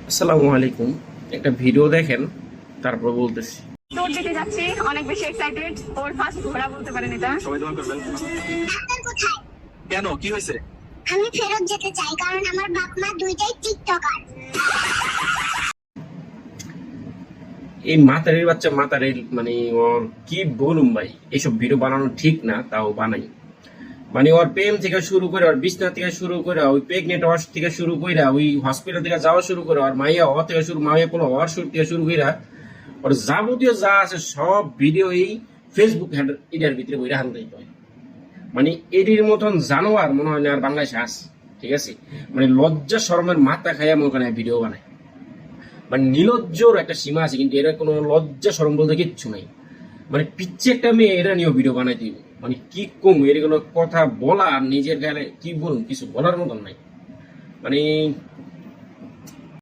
আসসালামু আলাইকুম। একটা ভিডিও দেখেন, তারপর বলতেছি। ট্যুর দিতে যাচ্ছি, অনেক বেশি এক্সাইটেড। ওর ফার্স্ট ঘোরা বলতে পারেন এটা। সবাই দোয়া করবেন। আপনার কোথায়? কেন, কি হয়েছে? আমি ফেরত যেতে চাই, কারণ আমার বাপ মা দুইটাই টিকটকার। এই মাতারির বাচ্চা মাতারির মানে ওর কি বলুম ভাই, এইসব ভিডিও বানানো ঠিক না, তাও বানাই। মানে ওর প্রেম থেকে শুরু করে, ওর বিছনা থেকে শুরু করে, ওই প্রেগনেন্ট হওয়ার থেকে শুরু করে, ওই হসপিটাল থেকে যাওয়া শুরু করে, ওর মাইয়া হওয়া থেকে শুরু, মাইয়া কোনো হওয়ার শুরু থেকে শুরু করে, ওর যাবতীয় যা আছে সব ভিডিও এই ফেসবুক এটার ভিতরে বইরা হানতে হয়। মানে এটির মতন জানোয়ার মনে হয় না আর বাংলাদেশে আছে। ঠিক আছে, মানে লজ্জা শরমের মাথা খাইয়া মনে হয় ভিডিও বানায়। মানে নিলজ্জর একটা সীমা আছে, কিন্তু এরা কোনো লজ্জা শরম বলতে কিচ্ছু নাই। মানে পিচ্ছে একটা মেয়ে এরা নিয়েও ভিডিও বানাই দিব, মানে কি কম এর কোনো কথা বলা আর নিজের গায়ে কি বলুন, কিছু বলার মতন নাই। মানে